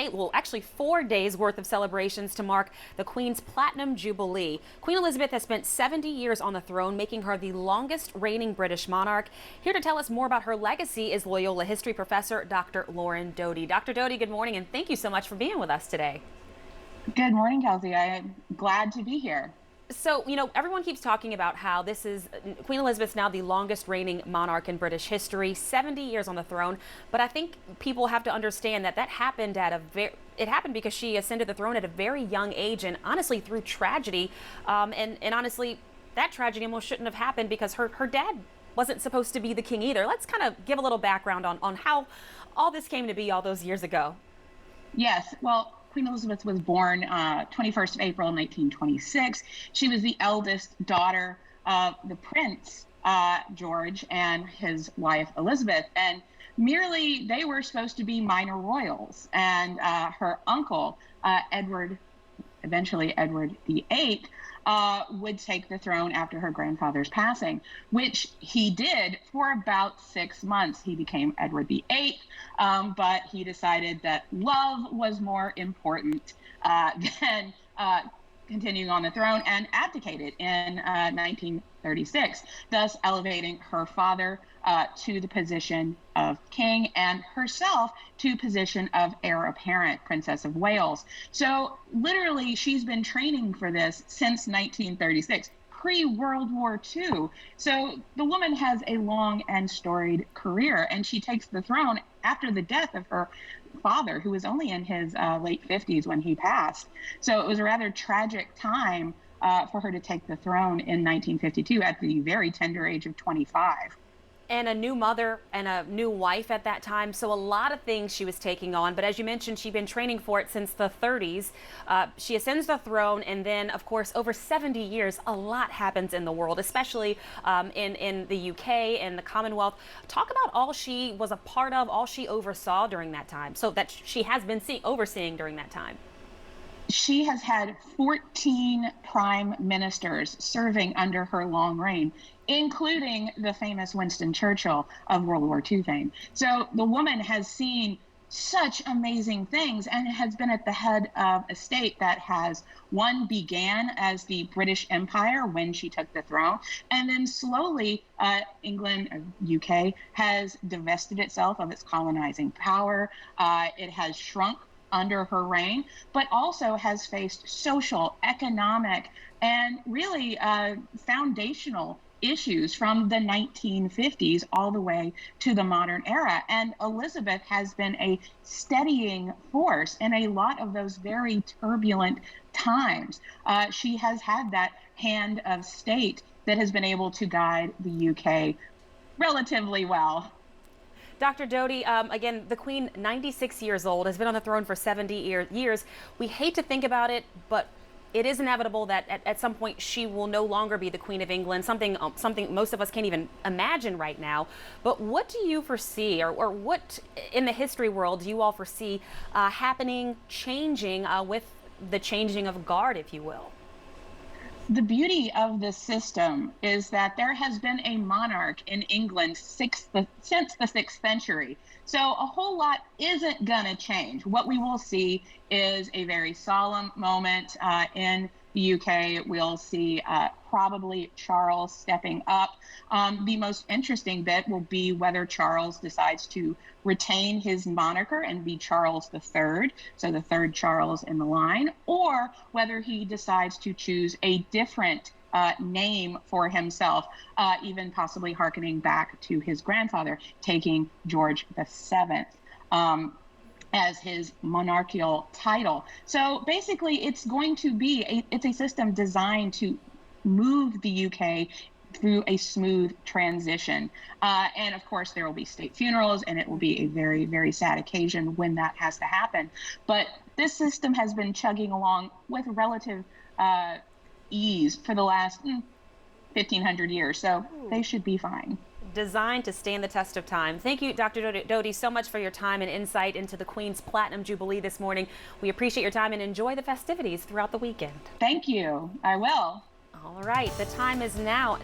Well, actually 4 days worth of celebrations to mark the Queen's Platinum Jubilee. Queen Elizabeth has spent 70 years on the throne, making her the longest reigning British monarch. Here to tell us more about her legacy is Loyola history professor Dr. Lauren Doty. Dr. Doty, good morning, and thank you so much for being with us today. Good morning, Kelsey. I'm glad to be here. So, everyone keeps talking about how this is Queen Elizabeth's now the longest reigning monarch in British history, 70 years on the throne. But I think people have to understand that happened it happened because she ascended the throne at a very young age, and honestly through tragedy. And honestly, that tragedy almost shouldn't have happened because her dad wasn't supposed to be the king either. Let's kind of give a little background on how all this came to be all those years ago. Yes, well, Queen Elizabeth was born 21st of April 1926. She was the eldest daughter of the Prince George and his wife Elizabeth, and merely they were supposed to be minor royals. And her uncle Edward, eventually Edward VIII, would take the throne after her grandfather's passing, which he did for about 6 months. He became Edward VIII, but he decided that love was more important than continuing on the throne and abdicated in 1936, thus elevating her father to the position of king and herself to position of heir apparent, Princess of Wales. So literally, she's been training for this since 1936. Pre-World War II. So the woman has a long and storied career, and she takes the throne after the death of her father, who was only in his late 50s when he passed. So it was a rather tragic time for her to take the throne in 1952 at the very tender age of 25. And a new mother and a new wife at that time. So a lot of things she was taking on. But as you mentioned, she'd been training for it since the 30s. She ascends the throne, and then, of course, over 70 years, a lot happens in the world, especially in the UK and the Commonwealth. Talk about all she was a part of, all she oversaw during that time. So that she has been overseeing during that time. She has had 14 prime ministers serving under her long reign, including the famous Winston Churchill of World War II fame. So the woman has seen such amazing things and has been at the head of a state that began as the British Empire when she took the throne, and then slowly England, UK, has divested itself of its colonizing power. It has shrunk under her reign, but also has faced social, economic, and really foundational issues from the 1950s all the way to the modern era. And Elizabeth has been a steadying force in a lot of those very turbulent times. She has had that hand of state that has been able to guide the UK relatively well. Dr. Doty, again, the Queen, 96 years old, has been on the throne for 70 years. We hate to think about it, but it is inevitable that at some point she will no longer be the Queen of England, something most of us can't even imagine right now. But what do you foresee, or what in the history world do you all foresee happening, changing with the changing of guard, if you will? The beauty of this system is that there has been a monarch in England since the 6th century. So a whole lot isn't going to change. What we will see is a very solemn moment in the UK. We'll see probably Charles stepping up. The most interesting bit will be whether Charles decides to retain his moniker and be Charles III, so the third Charles in the line, or whether he decides to choose a different name for himself, even possibly hearkening back to his grandfather, taking George VII. As his monarchical title. So basically, it's going to be it's a system designed to move the UK through a smooth transition. And of course, there will be state funerals, and it will be a very, very sad occasion when that has to happen. But this system has been chugging along with relative ease for the last 1,500 years. So they should be fine. Designed to stand the test of time. Thank you, Dr. Doty, so much for your time and insight into the Queen's Platinum Jubilee this morning. We appreciate your time and enjoy the festivities throughout the weekend. Thank you. I will. All right, the time is now